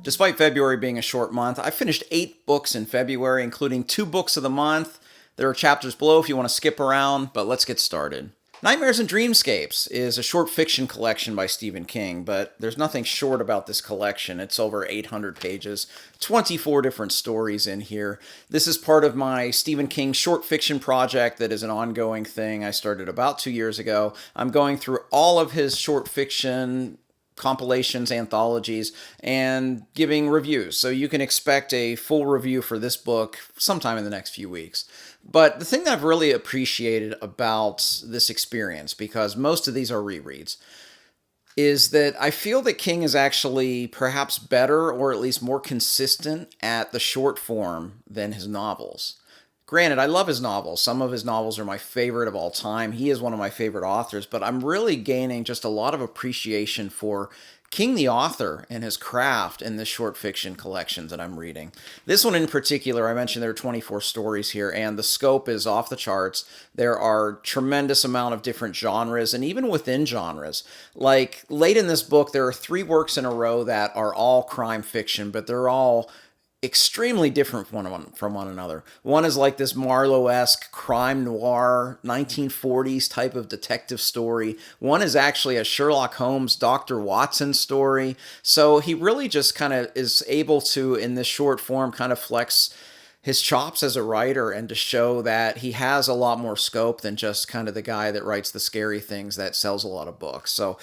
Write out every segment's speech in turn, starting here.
Despite February being a short month, I finished 8 books in February, including 2 books of the month. There are chapters below if you want to skip around, but let's get started. Nightmares and Dreamscapes is a short fiction collection by Stephen King, but there's nothing short about this collection. It's over 800 pages, 24 different stories in here. This is part of my Stephen King short fiction project that is an ongoing thing I started about 2 years ago. I'm going through all of his short fiction compilations, anthologies, and giving reviews. So you can expect a full review for this book sometime in the next few weeks. But the thing that I've really appreciated about this experience, because most of these are rereads, is that I feel that King is actually perhaps better or at least more consistent at the short form than his novels. Granted, I love his novels. Some of his novels are my favorite of all time. He is one of my favorite authors, but I'm really gaining just a lot of appreciation for King the author and his craft in this short fiction collection that I'm reading. This one in particular, I mentioned there are 24 stories here, and the scope is off the charts. There are tremendous amount of different genres, and even within genres. Like, late in this book, there are 3 works in a row that are all crime fiction, but they're all extremely different from one another. One is like this Marlowe-esque crime noir 1940s type of detective story. One is actually a Sherlock Holmes Dr. Watson story. So he really just kind of is able to, in this short form, kind of flex his chops as a writer and to show that he has a lot more scope than just kind of the guy that writes the scary things that sells a lot of books. So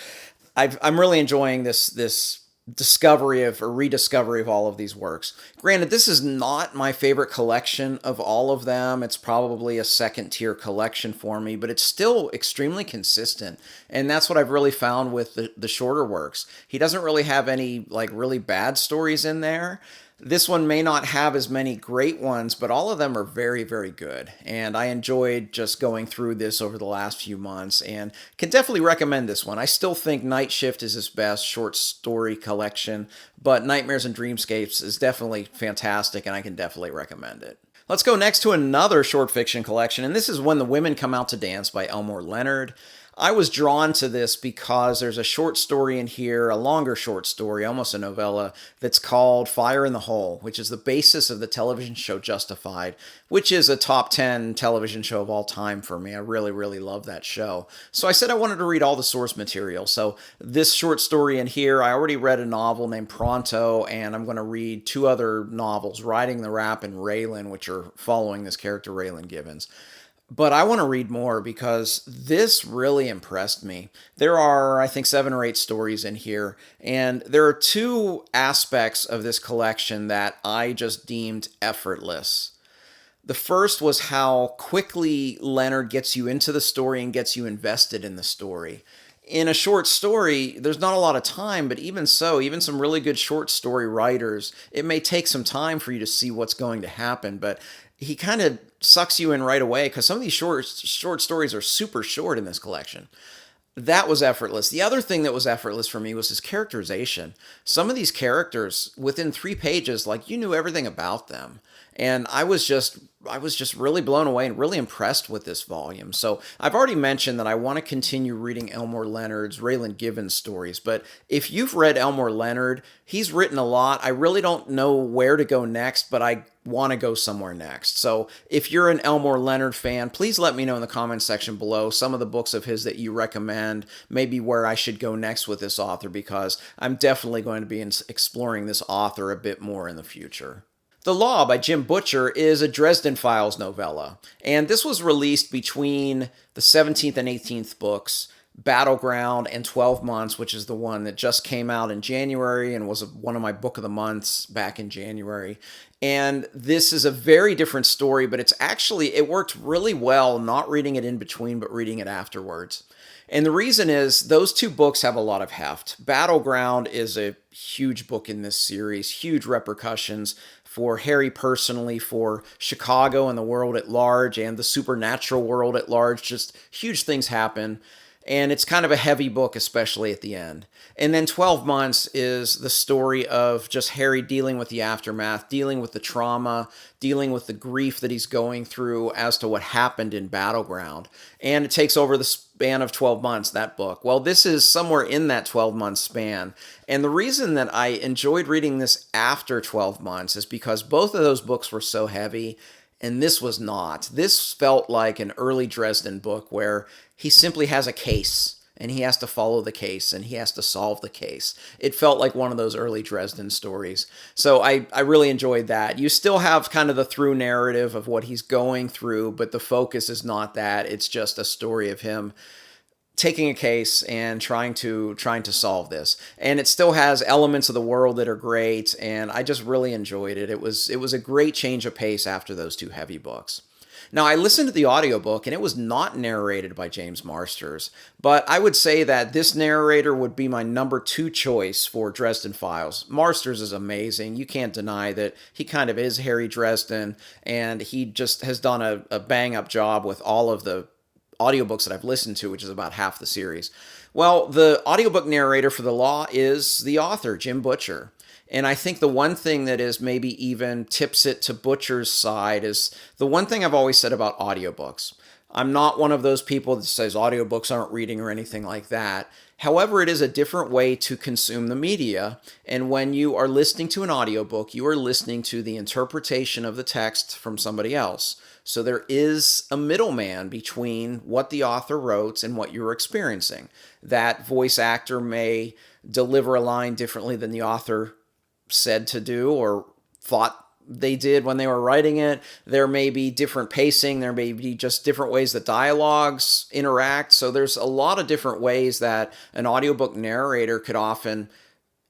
I'm really enjoying this discovery of or rediscovery of all of these works. Granted, this is not my favorite collection of all of them. It's probably a second tier collection for me, but it's still extremely consistent. And that's what I've really found with the shorter works. He doesn't really have any like really bad stories in there. This one may not have as many great ones, but all of them are very, very good. And I enjoyed just going through this over the last few months and can definitely recommend this one. I still think Night Shift is his best short story collection, but Nightmares and Dreamscapes is definitely fantastic and I can definitely recommend it. Let's go next to another short fiction collection, and this is When the Women Come Out to Dance by Elmore Leonard. I was drawn to this because there's a short story in here, a longer short story, almost a novella, that's called Fire in the Hole, which is the basis of the television show Justified, which is a top 10 television show of all time for me. I really, really love that show. So I said I wanted to read all the source material. So this short story in here, I already read a novel named Pronto, and I'm going to read 2 other novels, Riding the Rap and Raylan, which are following this character, Raylan Givens. But I want to read more because this really impressed me. There are, I think, 7 or 8 stories in here, and there are 2 aspects of this collection that I just deemed effortless. The first was how quickly Leonard gets you into the story and gets you invested in the story. In a short story, there's not a lot of time, but even so, even some really good short story writers, it may take some time for you to see what's going to happen, but he kind of sucks you in right away because some of these short stories are super short in this collection. That was effortless. The other thing that was effortless for me was his characterization. Some of these characters, within 3 pages, like you knew everything about them. And I was just really blown away and really impressed with this volume. So I've already mentioned that I want to continue reading Elmore Leonard's Raylan Givens stories. But if you've read Elmore Leonard, he's written a lot. I really don't know where to go next, but I want to go somewhere next. So if you're an Elmore Leonard fan, please let me know in the comments section below some of the books of his that you recommend, maybe where I should go next with this author, because I'm definitely going to be exploring this author a bit more in the future. The Law by Jim Butcher is a Dresden Files novella, and this was released between the 17th and 18th books, Battleground and 12 Months, which is the one that just came out in January and was one of my book of the months back in January. And this is a very different story, but it worked really well not reading it in between, but reading it afterwards. And the reason is those 2 books have a lot of heft. Battleground is a huge book in this series, huge repercussions for Harry personally, for Chicago and the world at large, and the supernatural world at large. Just huge things happen. And it's kind of a heavy book, especially at the end. And then 12 Months is the story of just Harry dealing with the aftermath, dealing with the trauma, dealing with the grief that he's going through as to what happened in Battleground. And it takes over the span of 12 months, that book. Well, this is somewhere in that 12-month span. And the reason that I enjoyed reading this after 12 months is because both of those books were so heavy, and this was not. This felt like an early Dresden book where he simply has a case and he has to follow the case and he has to solve the case. It felt like one of those early Dresden stories. So I really enjoyed that. You still have kind of the through narrative of what he's going through, but the focus is not that. It's just a story of him taking a case and trying to solve this. And it still has elements of the world that are great, and I just really enjoyed it. It was a great change of pace after those two heavy books. Now, I listened to the audiobook, and it was not narrated by James Marsters, but I would say that this narrator would be my number 2 choice for Dresden Files. Marsters is amazing. You can't deny that he kind of is Harry Dresden, and he just has done a bang-up job with all of the audiobooks that I've listened to, which is about half the series. Well, the audiobook narrator for The Law is the author, Jim Butcher. And I think the one thing that is maybe even tips it to Butcher's side is the one thing I've always said about audiobooks. I'm not one of those people that says audiobooks aren't reading or anything like that. However, it is a different way to consume the media. And when you are listening to an audiobook, you are listening to the interpretation of the text from somebody else. So there is a middleman between what the author wrote and what you're experiencing. That voice actor may deliver a line differently than the author said to do or thought they did when they were writing it. There may be different pacing. There may be just different ways that dialogues interact. So there's a lot of different ways that an audiobook narrator could often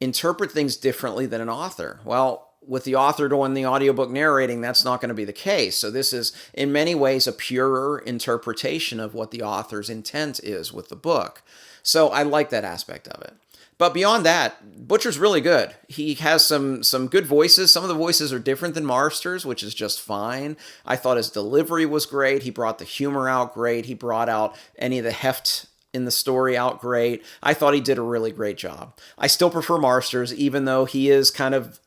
interpret things differently than an author. Well, with the author doing the audiobook narrating, that's not going to be the case. So this is, in many ways, a purer interpretation of what the author's intent is with the book. So I like that aspect of it. But beyond that, Butcher's really good. He has some good voices. Some of the voices are different than Marsters, which is just fine. I thought his delivery was great. He brought the humor out great. He brought out any of the heft in the story out great. I thought he did a really great job. I still prefer Marsters, even though he is kind of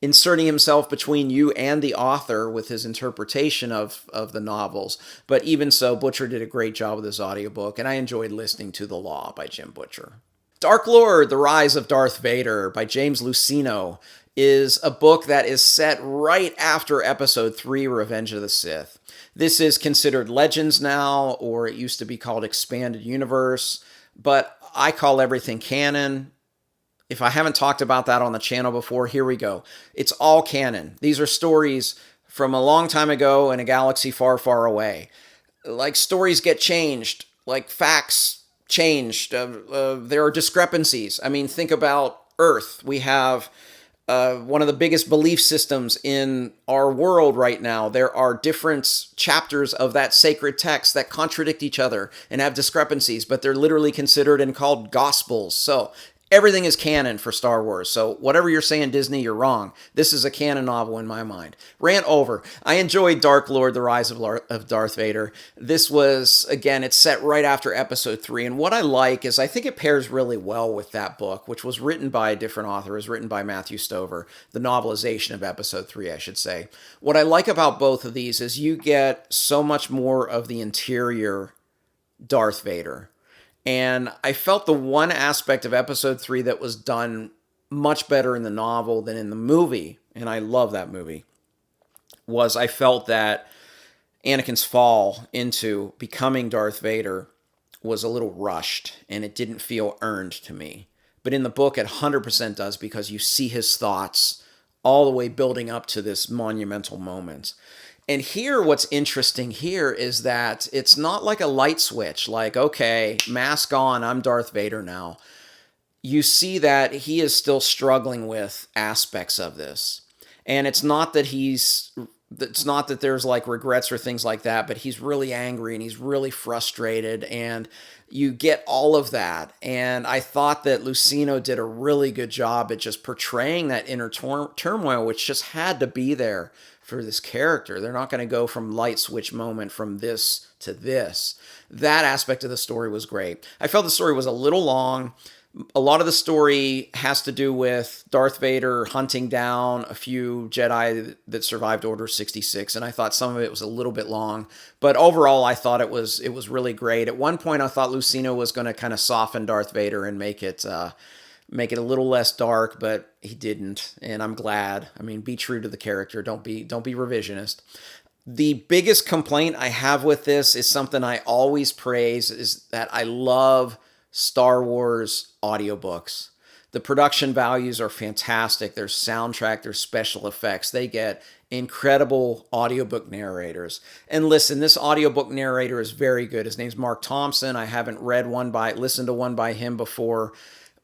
inserting himself between you and the author with his interpretation of the novels. But even so, Butcher did a great job with his audiobook, and I enjoyed listening to The Law by Jim Butcher. Dark Lord, The Rise of Darth Vader by James Luceno is a book that is set right after Episode 3, Revenge of the Sith. This is considered Legends now, or it used to be called Expanded Universe, but I call everything canon. If I haven't talked about that on the channel before, here we go. It's all canon. These are stories from a long time ago in a galaxy far, far away. Like, stories get changed, like facts changed. There are discrepancies. I mean, think about Earth. We have one of the biggest belief systems in our world right now. There are different chapters of that sacred text that contradict each other and have discrepancies, but they're literally considered and called gospels. So everything is canon for Star Wars. So whatever you're saying, Disney, you're wrong. This is a canon novel in my mind. Rant over. I enjoyed Dark Lord, The Rise of Darth Vader. This was, again, it's set right after Episode 3. And what I like is I think it pairs really well with that book, which was written by a different author. It was written by Matthew Stover. The novelization of Episode 3, I should say. What I like about both of these is you get so much more of the interior Darth Vader. And I felt the one aspect of Episode 3 that was done much better in the novel than in the movie, and I love that movie, was I felt that Anakin's fall into becoming Darth Vader was a little rushed, and it didn't feel earned to me. But in the book, it 100% does, because you see his thoughts all the way building up to this monumental moment. And here, what's interesting here is that it's not like a light switch, like, okay, mask on, I'm Darth Vader now. You see that he is still struggling with aspects of this. And it's not that he's it's not that there's like regrets or things like that, but he's really angry and he's really frustrated, and you get all of that. And I thought that Luceno did a really good job at just portraying that inner turmoil, which just had to be there for this character. They're not going to go from light switch moment from this to this. That aspect of the story was great. I felt the story was a little long. A lot of the story has to do with Darth Vader hunting down a few Jedi that survived Order 66, and I thought some of it was a little bit long. But overall, I thought it was really great. At one point, I thought Luceno was going to kind of soften Darth Vader and make it a little less dark, but he didn't, and I'm glad. I mean, be true to the character. Don't be revisionist. The biggest complaint I have with this is something I always praise, is that I love Star Wars audiobooks. The production values are fantastic. There's soundtrack, there's special effects. They get incredible audiobook narrators. And listen, this audiobook narrator is very good. His name's Mark Thompson. I haven't listened to one by him before,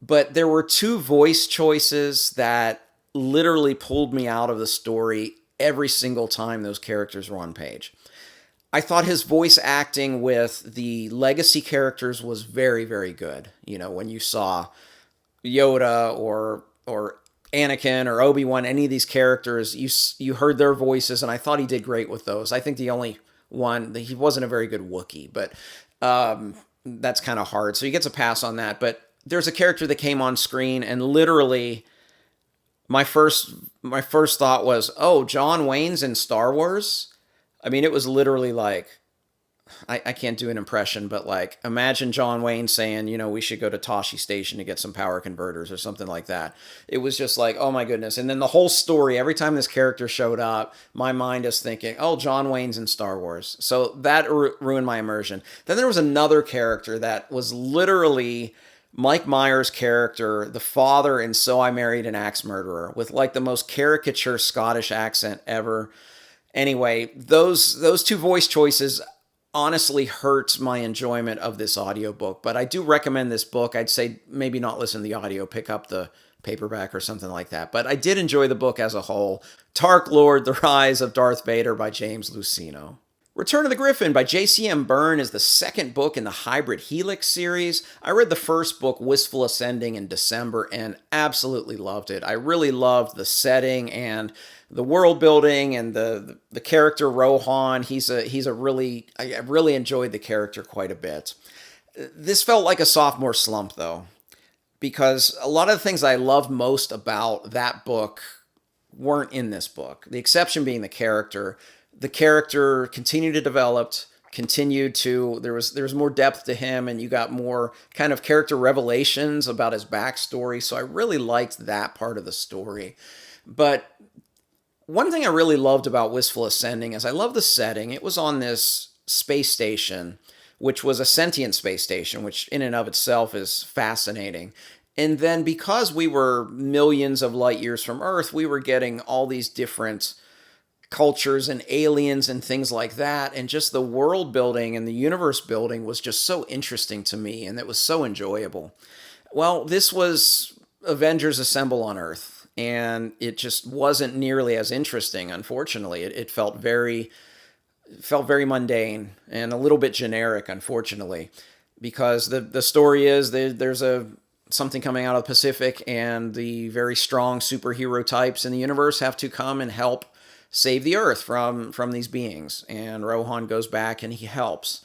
but there were two voice choices that literally pulled me out of the story every single time those characters were on page. I thought his voice acting with the legacy characters was very, very good. You know, when you saw Yoda or Anakin or Obi-Wan, any of these characters, you heard their voices, and I thought he did great with those. I think the only one, he wasn't a very good Wookiee, but that's kind of hard. So he gets a pass on that. But there's a character that came on screen, and literally my first thought was, oh, John Wayne's in Star Wars? I mean, it was literally like, I can't do an impression, but like, imagine John Wayne saying, you know, we should go to Tosche Station to get some power converters or something like that. It was just like, oh my goodness. And then the whole story, every time this character showed up, my mind is thinking, oh, John Wayne's in Star Wars. So that ruined my immersion. Then there was another character that was literally Mike Myers' character, the father in So I Married an Axe Murderer, with like the most caricature Scottish accent ever. Anyway, those two voice choices honestly hurt my enjoyment of this audiobook, but I do recommend this book. I'd say maybe not listen to the audio, pick up the paperback or something like that. But I did enjoy the book as a whole. Tark Lord, The Rise of Darth Vader by James Luceno. Return of the Griffin by J.C.M. Berne is the second book in the Hybrid Helix series. I read the first book, Wistful Ascending, in December and absolutely loved it. I really loved the setting and the world building and the character Rohan. I really enjoyed the character quite a bit. This felt like a sophomore slump though, because a lot of the things I loved most about that book weren't in this book. The exception being the character. The character continued to develop, there was more depth to him, and you got more kind of character revelations about his backstory. So I really liked that part of the story. But one thing I really loved about Wistful Ascending is I love the setting. It was on this space station, which was a sentient space station, which in and of itself is fascinating. And then because we were millions of light years from Earth, we were getting all these different cultures and aliens and things like that, and just the world building and the universe building was just so interesting to me, and it was so enjoyable. Well, this was Avengers Assemble on Earth, and it just wasn't nearly as interesting, unfortunately. It felt very mundane and a little bit generic, unfortunately, because the story is there's something coming out of the Pacific, and the very strong superhero types in the universe have to come and help save the Earth from these beings. And Rohan goes back and he helps.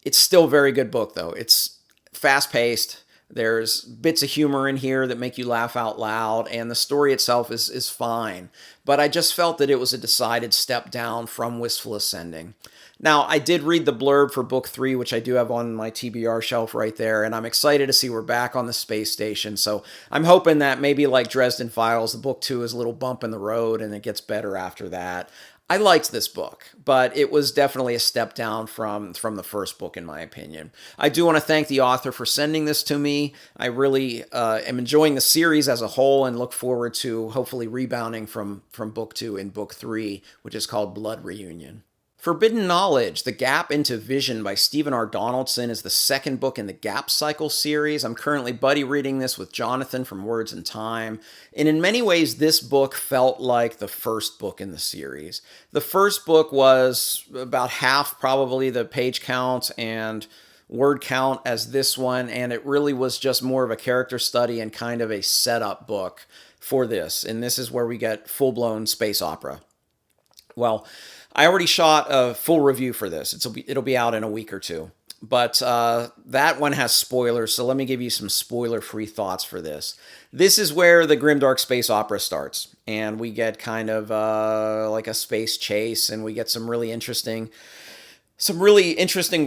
It's still a very good book, though. It's fast-paced. There's bits of humor in here that make you laugh out loud, and the story itself is fine. But I just felt that it was a decided step down from Wistful Ascending. Now, I did read the blurb for Book 3, which I do have on my TBR shelf right there, and I'm excited to see we're back on the space station. So I'm hoping that maybe like Dresden Files, the Book 2 is a little bump in the road, and it gets better after that. I liked this book, but it was definitely a step down from the first book, in my opinion. I do want to thank the author for sending this to me. I really am enjoying the series as a whole and look forward to hopefully rebounding from Book 2 in Book 3, which is called Blood Reunion. Forbidden Knowledge, The Gap into Vision by Stephen R. Donaldson is the second book in the Gap Cycle series. I'm currently buddy reading this with Jonathan from Words and Time. And in many ways, this book felt like the first book in the series. The first book was about half probably the page count and word count as this one, and it really was just more of a character study and kind of a setup book for this. And this is where we get full-blown space opera. Well, I already shot a full review for this. It'll be out in a week or two. But that one has spoilers, so let me give you some spoiler-free thoughts for this. This is where the grimdark space opera starts, and we get kind of like a space chase, and we get some really interesting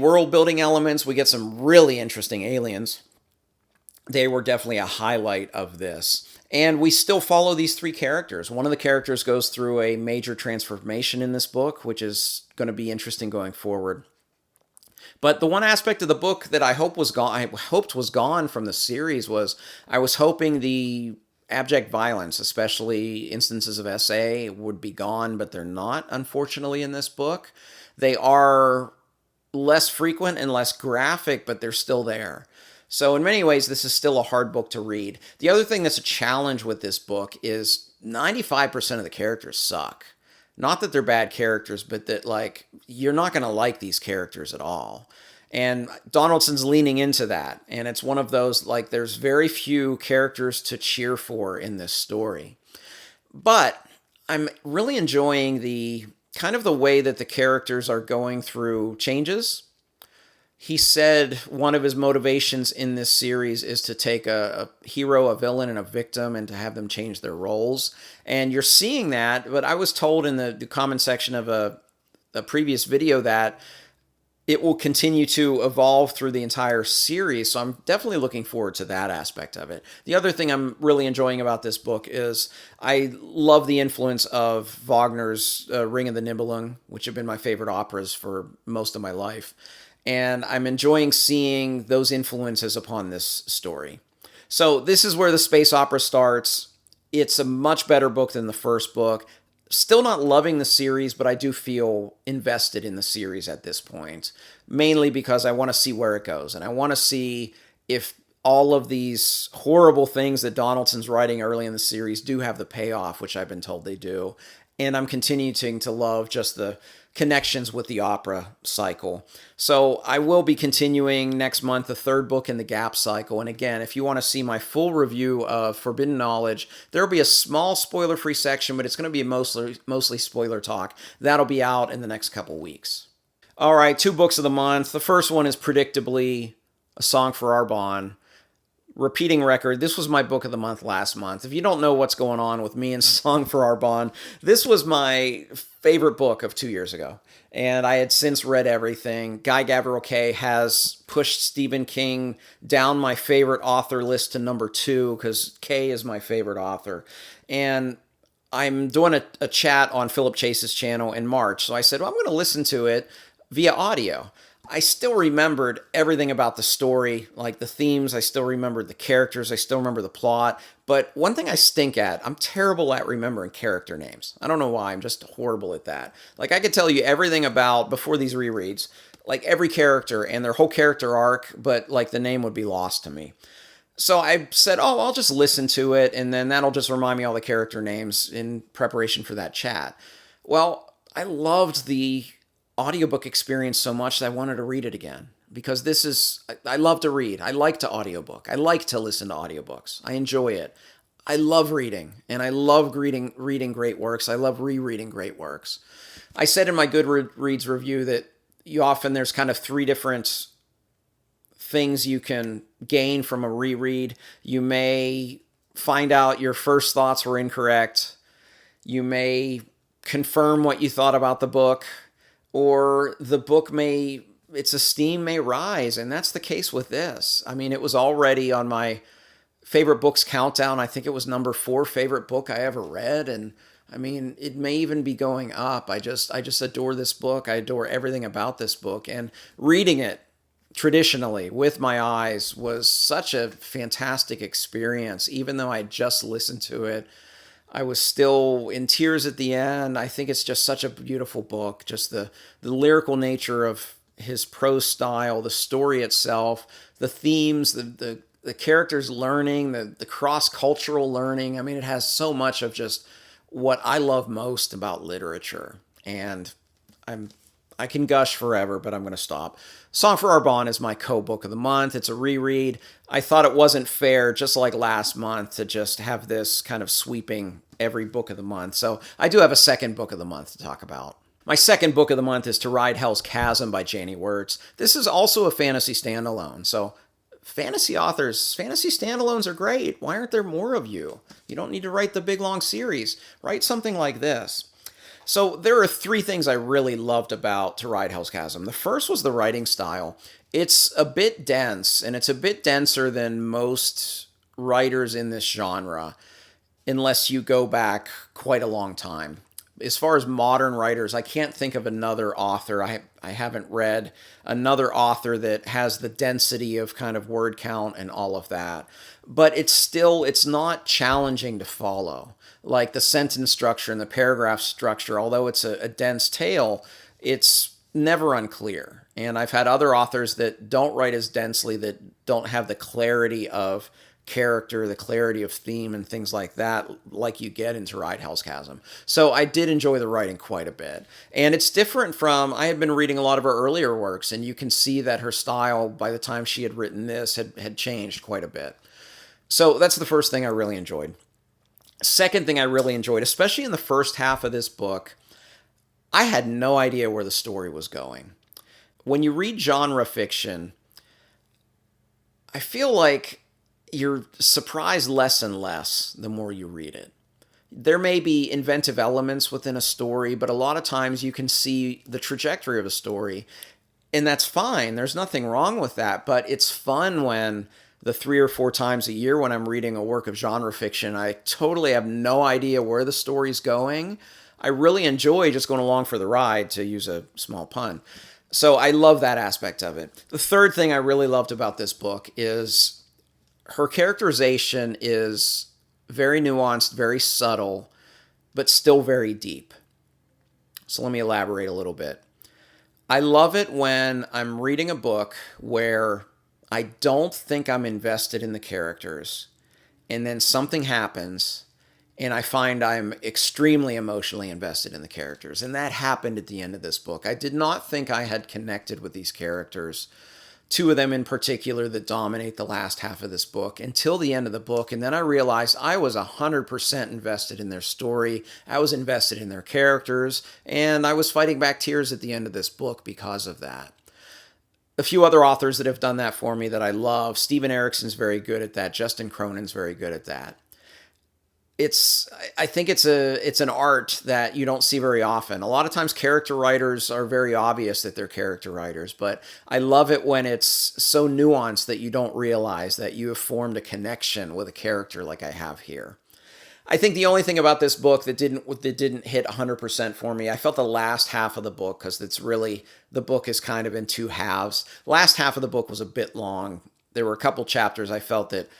world-building elements. We get some really interesting aliens. They were definitely a highlight of this. And we still follow these three characters. One of the characters goes through a major transformation in this book, which is going to be interesting going forward. But the one aspect of the book that I hoped was gone from the series was I was hoping the abject violence, especially instances of SA, would be gone, but they're not, unfortunately, in this book. They are less frequent and less graphic, but they're still there. So in many ways, this is still a hard book to read. The other thing that's a challenge with this book is 95% of the characters suck. Not that they're bad characters, but that, like, you're not going to like these characters at all. And Donaldson's leaning into that. And it's one of those, like, there's very few characters to cheer for in this story. But I'm really enjoying the kind of the way that the characters are going through changes. He said one of his motivations in this series is to take a hero, a villain, and a victim and to have them change their roles. And you're seeing that, but I was told in the comment section of a previous video that it will continue to evolve through the entire series, so I'm definitely looking forward to that aspect of it. The other thing I'm really enjoying about this book is I love the influence of Wagner's Ring of the Nibelung, which have been my favorite operas for most of my life. And I'm enjoying seeing those influences upon this story. So this is where the space opera starts. It's a much better book than the first book. Still not loving the series, but I do feel invested in the series at this point. Mainly because I want to see where it goes. And I want to see if all of these horrible things that Donaldson's writing early in the series do have the payoff, which I've been told they do. And I'm continuing to love just the connections with the opera cycle. So I will be continuing next month the third book in the Gap cycle. And again, if you want to see my full review of Forbidden Knowledge, there will be a small spoiler-free section, but it's going to be mostly spoiler talk. That'll be out in the next couple weeks. All right, 2 books of the month. The first one is predictably A Song for Arbonne. Repeating record, this was my book of the month last month. If you don't know what's going on with me and Song for Arbonne, this was my favorite book of 2 years ago. And I had since read everything. Gavriel has pushed Stephen King down my favorite author list to number 2 because K is my favorite author. And I'm doing a chat on Philip Chase's channel in March. So I said, well, I'm going to listen to it via audio. I still remembered everything about the story, like the themes. I still remembered the characters. I still remember the plot. But one thing I stink at, I'm terrible at remembering character names. I don't know why. I'm just horrible at that. Like, I could tell you everything about, before these rereads, like every character and their whole character arc, but like the name would be lost to me. So I said, oh, I'll just listen to it, and then that'll just remind me all the character names in preparation for that chat. Well, I loved the audiobook experience so much that I wanted to read it again, because I love to read. I like to audiobook. I like to listen to audiobooks. I enjoy it. I love reading, and I love reading great works. I love rereading great works. I said in my GOODREADS review that there's kind of 3 different things you can gain from a reread. You may find out your first thoughts were incorrect. You may confirm what you thought about the book. Or the book its esteem may rise, and that's the case with this. I mean, it was already on my favorite books countdown. I think it was number 4 favorite book I ever read, and I mean, it may even be going up. I just adore this book. I adore everything about this book, and reading it traditionally with my eyes was such a fantastic experience. Even though I just listened to it, I was still in tears at the end. I think it's just such a beautiful book. Just the lyrical nature of his prose style, the story itself, the themes, the characters learning, the cross-cultural learning. I mean, it has so much of just what I love most about literature. And I can gush forever, but I'm going to stop. Song for Arbonne is my co-book of the month. It's a reread. I thought it wasn't fair, just like last month, to just have this kind of sweeping every book of the month. So I do have a second book of the month to talk about. My second book of the month is To Ride Hell's Chasm by Janny Wurts. This is also a fantasy standalone. So fantasy authors, fantasy standalones are great. Why aren't there more of you? You don't need to write the big long series. Write something like this. So there are three things I really loved about To Ride Hell's Chasm. The first was the writing style. It's a bit dense, and it's a bit denser than most writers in this genre, unless you go back quite a long time. As far as modern writers, I can't think of another author. I haven't read another author that has the density of kind of word count and all of that. But it's not challenging to follow. Like the sentence structure and the paragraph structure, although it's a dense tale, it's never unclear. And I've had other authors that don't write as densely, that don't have the clarity of character, the clarity of theme and things like that, like you get in To Ride Hell's Chasm. So I did enjoy the writing quite a bit. And it's different from, I had been reading a lot of her earlier works, and you can see that her style, by the time she had written this, had changed quite a bit. So that's the first thing I really enjoyed. Second thing I really enjoyed, especially in the first half of this book, I had no idea where the story was going. When you read genre fiction, I feel like you're surprised less and less the more you read it. There may be inventive elements within a story, but a lot of times you can see the trajectory of a story, and that's fine. There's nothing wrong with that, but it's fun when the 3 or 4 times a year when I'm reading a work of genre fiction, I totally have no idea where the story's going. I really enjoy just going along for the ride, to use a small pun. So I love that aspect of it. The third thing I really loved about this book is her characterization is very nuanced, very subtle, but still very deep. So let me elaborate a little bit. I love it when I'm reading a book where I don't think I'm invested in the characters, and then something happens, and I find I'm extremely emotionally invested in the characters. And that happened at the end of this book. I did not think I had connected with these characters, 2 of them in particular that dominate the last half of this book, until the end of the book. And then I realized I was 100% invested in their story. I was invested in their characters, and I was fighting back tears at the end of this book because of that. A few other authors that have done that for me that I love. Steven Erikson's very good at that. Justin Cronin's very good at that. I think it's an art that you don't see very often. A lot of times character writers are very obvious that they're character writers, but I love it when it's so nuanced that you don't realize that you have formed a connection with a character like I have here. I think the only thing about this book that didn't hit 100% for me, I felt the last half of the book, because the book is kind of in 2 halves. Last half of the book was a bit long. There were a couple chapters I felt that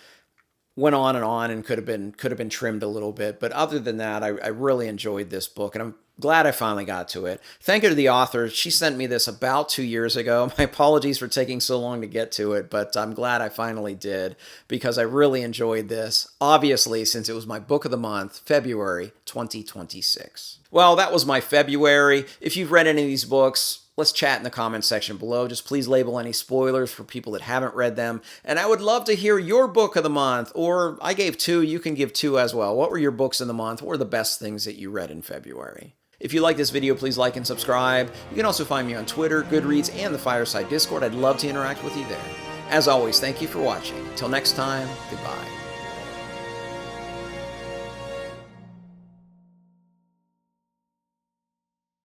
went on and could have been trimmed a little bit. But other than that, I really enjoyed this book, and I'm glad I finally got to it. Thank you to the author. She sent me this about 2 years ago. My apologies for taking so long to get to it, but I'm glad I finally did, because I really enjoyed this, obviously, since it was my book of the month, February 2026. Well, that was my February. If you've read any of these books, let's chat in the comments section below. Just please label any spoilers for people that haven't read them. And I would love to hear your book of the month, or I gave 2, you can give 2 as well. What were your books of the month? What were the best things that you read in February? If you like this video, please like and subscribe. You can also find me on Twitter, Goodreads, and the Fireside Discord. I'd love to interact with you there. As always, thank you for watching. Till next time, goodbye.